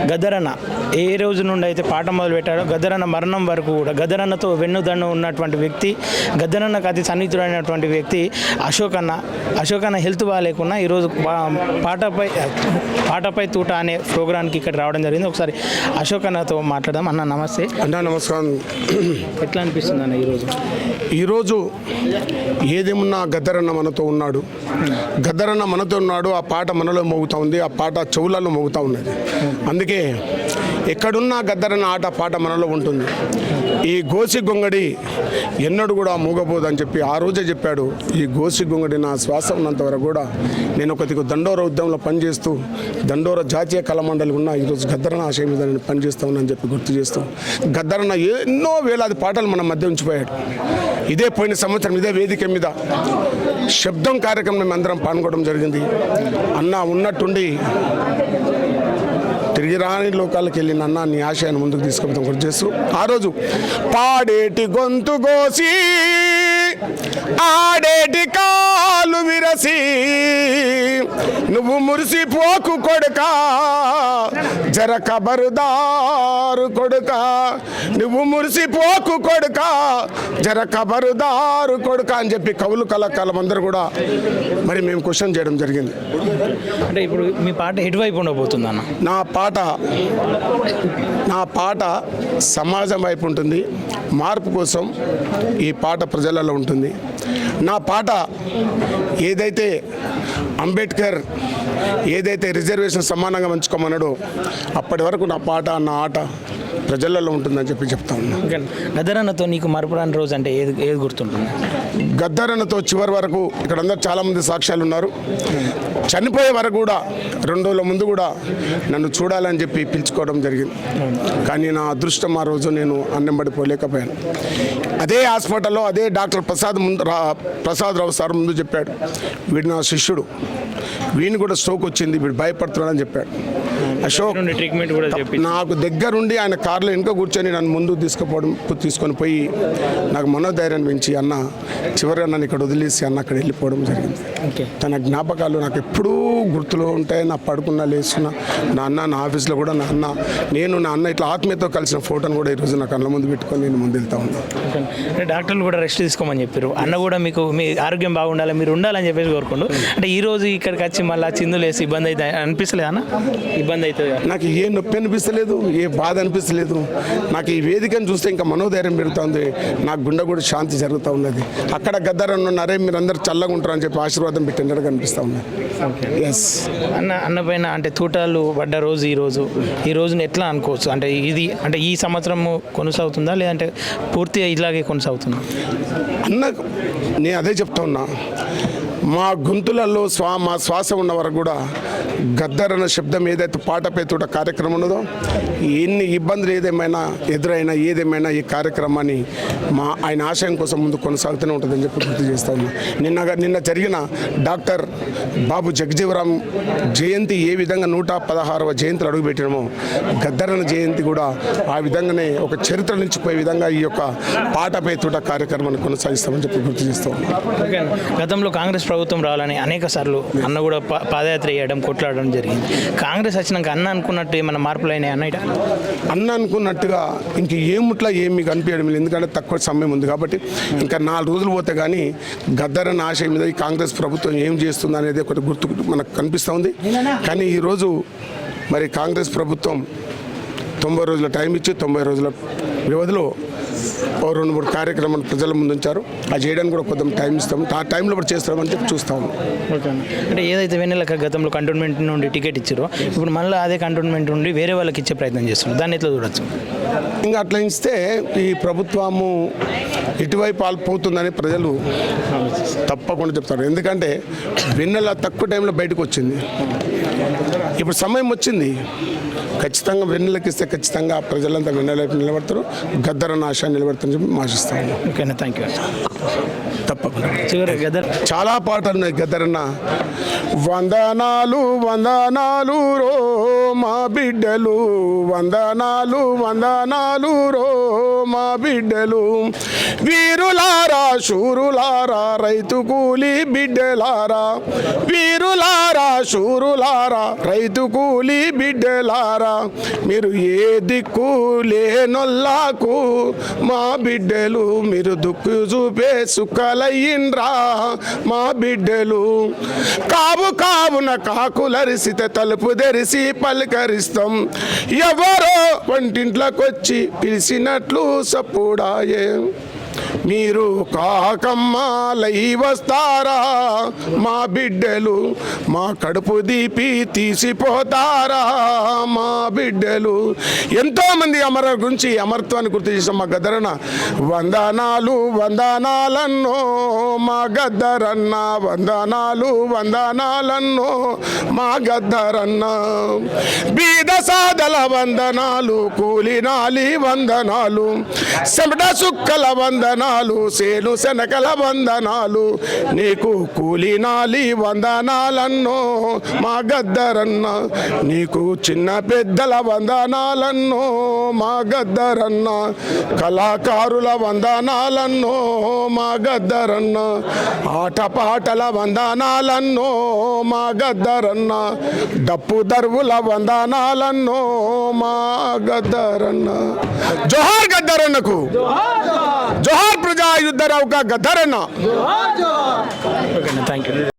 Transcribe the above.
గద్దరన్న ఏ రోజు నుండి అయితే పాట మొదలు పెట్టాడో గద్దరన్న మరణం వరకు కూడా గద్దరన్నతో వెన్నుదన్ను ఉన్నటువంటి వ్యక్తి, గద్దరన్నకు అతి సన్నిహితుడైనటువంటి వ్యక్తి అశోకన్న హెల్త్ బాగాలేకున్నా ఈరోజు పాటపై తూట అనే ప్రోగ్రామ్కి ఇక్కడ రావడం జరిగింది. ఒకసారి అశోకన్నతో మాట్లాడదాం. అన్న నమస్తే. అన్నా నమస్కారం. ఎట్లా అనిపిస్తుంది అన్న ఈరోజు ఏదేమున్నా గద్దరన్న మనతో ఉన్నాడు, గద్దరన్న మనతో ఉన్నాడు. ఆ పాట మనలో మోగుతూ ఉంది, ఆ పాట చెవులలో మోగుతూ ఉన్నది. అందుకే ఎక్కడున్నా గద్దరన్న ఆట పాట మనలో ఉంటుంది. ఈ గోసి గొంగడి ఎన్నడూ కూడా మూగబోదని చెప్పి ఆ రోజే చెప్పాడు. ఈ గోసి గొంగడి నా శ్వాస ఉన్నంత వరకు కూడా నేను ఒకటికి దండోర ఉద్యమంలో పనిచేస్తూ దండోర జాతీయ కళామండలి ఉన్నా ఈరోజు గద్దరన్న ఆశయం మీద నేను పనిచేస్తూ ఉన్నానని చెప్పి గుర్తు చేస్తూ గద్దరన్న ఎన్నో వేలాది పాటలు మన మధ్య ఉంచిపోయాడు. ఇదే పోయిన సంవత్సరం ఇదే వేదిక మీద శబ్దం కార్యక్రమం మేము అందరం పాల్గొనడం జరిగింది. అన్న ఉన్నట్టుండి తిరిగి రాని లోకాలకు వెళ్ళిన అన్న నీ ఆశయాన్ని ముందుకు తీసుకెళ్తాం గుర్తు చేస్తూ ఆ రోజు పాడేటి గొంతు కోసి ఆడేటి కాలు విరసి నువ్వు మురిసిపోకు కొడుకా జర ఖబరుదారు కొడుకా, నువ్వు మురిసిపోకు కొడుకా జర ఖబరుదారు కొడుకా అని చెప్పి కవులు కళాకాలం అందరూ కూడా మరి మేము క్వశ్చన్ చేయడం జరిగింది. అంటే ఇప్పుడు మీ పాట ఎటువైపు ఉండబోతుంది అన్న? నా పాట సమాజం వైపు ఉంటుంది, మార్పు కోసం ఈ పాట ప్రజలలో ఉంటుంది. నా పాట ఏదైతే అంబేద్కర్ ఏదైతే రిజర్వేషన్ సమానంగా పంచుకోమన్నాడో అప్పటి వరకు నా పాట నా ఆట ప్రజలలో ఉంటుందని చెప్పి చెప్తా ఉన్నా. గద్దరన్నతో నీకు మరపురాని రోజు అంటే ఏది గుర్తుంటుంది? గద్దరన్నతో చివరి వరకు ఇక్కడ అందరు చాలామంది సాక్ష్యాలు ఉన్నారు. చనిపోయే వరకు కూడా 2 రోజుల ముందు కూడా నన్ను చూడాలని చెప్పి పిలుచుకోవడం జరిగింది. కానీ నా అదృష్టం ఆ రోజు నేను అన్నంబడిపోలేకపోయాను. అదే హాస్పిటల్లో అదే డాక్టర్ ప్రసాద్ రావు సార్ ముందు చెప్పాడు, వీడు నా శిష్యుడు, వీడిని కూడా స్ట్రోక్ వచ్చింది, వీడు భయపడుతున్నాడని చెప్పాడు. అశోక్ ట్రీట్మెంట్ కూడా నాకు దగ్గరుండి ఆయన కార్లో వెనుక కూర్చొని నన్ను ముందు తీసుకొని పోయి నాకు మనోధైర్యాన్ని పెంచి అన్న చివరిగా నన్ను ఇక్కడ వదిలేసి అన్న అక్కడ వెళ్ళిపోవడం జరిగింది. తన జ్ఞాపకాలు నాకు ఎప్పుడూ గుర్తులో ఉంటాయి. నా పడుకున్నా లేస్తున్నా నా అన్న నా ఆఫీస్లో కూడా నా అన్న ఇట్లా ఆత్మీయతో కలిసిన ఫోటోను కూడా ఈరోజు నా కళ్ళ ముందు పెట్టుకొని నేను ముందు వెళ్తా ఉన్నాను. డాక్టర్లు కూడా రెస్ట్ తీసుకోమని చెప్పారు. అన్న కూడా మీకు మీ ఆరోగ్యం బాగుండాలి, మీరు ఉండాలని చెప్పేసి కోరుకోండు. అంటే ఈ రోజు ఇక్కడికి వచ్చి మళ్ళీ చిందులు వేసి ఇబ్బంది అయితే అనిపిస్తలేదు అన్న? ఇబ్బంది అవుతుంది. నాకు ఏ నొప్పి అనిపిస్తలేదు, ఏ బాధ అనిపిస్తలేదు. నాకు ఈ వేదికను చూస్తే ఇంకా మనోధైర్యం పెరుగుతుంది, నాకు గుండె కూడా శాంతి జరుగుతూ ఉన్నది. అక్కడ గద్దరన్న ఉన్నారే మీరందరూ చల్లగా ఉంటారు అని చెప్పి ఆశీర్వాదం పెట్టినట్టు కనిపిస్తూ ఉన్నది. ఎస్ అన్న పైన అంటే తూటాలు పడ్డ రోజు ఈ రోజుని ఎట్లా అనుకోవచ్చు? అంటే అంటే ఈ సంవత్సరం కొనసాగుతుందా లేదంటే పూర్తిగా ఇలాగే కొనసాగుతుందా? అన్న నేను అదే చెప్తా ఉన్నా, మా గొంతులలో మా శ్వాస ఉన్న వరకు కూడా గద్దరన్న శబ్దం ఏదైతే పాటపై తూట కార్యక్రమం ఉన్నదో ఎన్ని ఇబ్బందులు ఎదురైనా ఏదేమైనా ఈ కార్యక్రమాన్ని ఆయన ఆశయం కోసం ముందు కొనసాగుతూనే ఉంటుందని చెప్పి గుర్తు చేస్తా ఉన్నా. నిన్న జరిగిన డాక్టర్ బాబు జగజీవరాం జయంతి ఏ విధంగా 116వ జయంతిలో అడుగుపెట్టినామో గద్దరన్న జయంతి కూడా ఆ విధంగానే ఒక చరిత్ర నిలిచిపోయే విధంగా ఈ యొక్క పాటపై తూట కార్యక్రమాన్ని కొనసాగిస్తామని చెప్పి గుర్తు చేస్తా ఉన్నా. గతంలో కాంగ్రెస్ ప్రభుత్వం రావాలని అనేక సార్లు అన్న కూడా పాదయాత్ర చేయడం కొట్లాడడం జరిగింది. కాంగ్రెస్ వచ్చినాక అన్న అనుకున్నట్టు ఏమైనా మార్పులు అయినాయి అన్నయ్య? అన్న అనుకున్నట్టుగా ఇంక ఏముట్లా ఏమి కనిపించడం లేదు, ఎందుకంటే తక్కువ సమయం ఉంది కాబట్టి. ఇంకా 4 రోజులు పోతే కానీ గద్దరన్న ఆశయం మీద ఈ కాంగ్రెస్ ప్రభుత్వం ఏం చేస్తుంది అనేది ఒకటి గుర్తు మనకు కనిపిస్తూ ఉంది. కానీ ఈరోజు మరి కాంగ్రెస్ ప్రభుత్వం 90 రోజుల టైం ఇచ్చి 90 రోజుల వ్యవధిలో 2-3 కార్యక్రమాలు ప్రజల ముందు ఉంచారు. అది చేయడానికి కూడా కొంచెం టైం ఇస్తాము, ఆ టైంలో కూడా చేస్తామని చెప్పి చూస్తాము. అంటే ఏదైతే వెన్నెలక గతంలో కంటోన్మెంట్ నుండి టికెట్ ఇచ్చారో ఇప్పుడు మళ్ళీ అదే కంటోన్మెంట్ నుండి వేరే వాళ్ళకి ఇచ్చే ప్రయత్నం చేస్తున్నారు, దాన్ని ఎట్లా చూడొచ్చు? ఇంకా అట్లా ఇస్తే ఈ ప్రభుత్వము ఇటువైపు పాల్పోతుందని ప్రజలు తప్పకుండా చెప్తారు. ఎందుకంటే వెన్నెల తక్కువ టైంలో బయటకు వచ్చింది, ఇప్పుడు సమయం వచ్చింది. ఖచ్చితంగా వెన్నెలకి ఇస్తే ఖచ్చితంగా ప్రజలంతా వెన్నెలైపు నిలబడతారు, గద్దరన్న ఆశ నిలబడతారని చెప్పి ఆశిస్తాను. ఓకేనా, థ్యాంక్ యూ. తప్పకుండా చాలా పాటలు ఉన్నాయి గద్దరన్న. వందనాలు వందనాలు రో మా బిడ్డలు, వందనాలు వందనాలు రో మా బిడ్డలు, వీరులారా శూరులారా రైతు కూలి బిడ్డలారా, వీరులారా రండిరా శూరులారా రైతు కూలి బిడ్డలారా మీరు ఏ దిక్కు లేనొల్లాకు మా బిడ్డలు మీరు దుక్కు చూపే సుక్కలయ్యిండ్రా మా బిడ్డలు కావున కాకులరిసితే తలుపు తెరిసి పలకరిస్తాం ఎవరో వంటింట్లోకొచ్చి పిలిచినట్లు సప్పుడాయే మీరు కాకమ్మాలై వస్తారా మా బిడ్డలు మా కడుపు దీపి తీసిపోతారా మా బిడ్డలు. ఎంతోమంది అమర గురించి అమరత్వాన్ని గుర్తు చేసాం మా గద్దరన్న. వందనాలు వందనాలన్నో మా గద్దరన్న వందనాలు వందనాలన్నో మా గద్దరన్న. బీద సాదల వందనాలు కూలినాలి వందనాలు చెమట సుక్కల వందనాలు సేను శనకల వందనాలు నీకు కూలినాలి వందనాలన్నో మా గద్దరన్న. నీకు చిన్న పెద్దల వందనాలన్నో మా గద్దరన్న. కళాకారుల వందనాలన్నో మా గద్దరన్న. ఆటపాటల వందనాలన్నో మా గద్దరన్న. డప్పు దర్వుల వందనాలన్నో మా గద్దరన్న. జోహార్ గద్దరన్నకు, జోహార్ ప్రజా యుద్ధరావుగా గద్దరన్న. Okay thank you.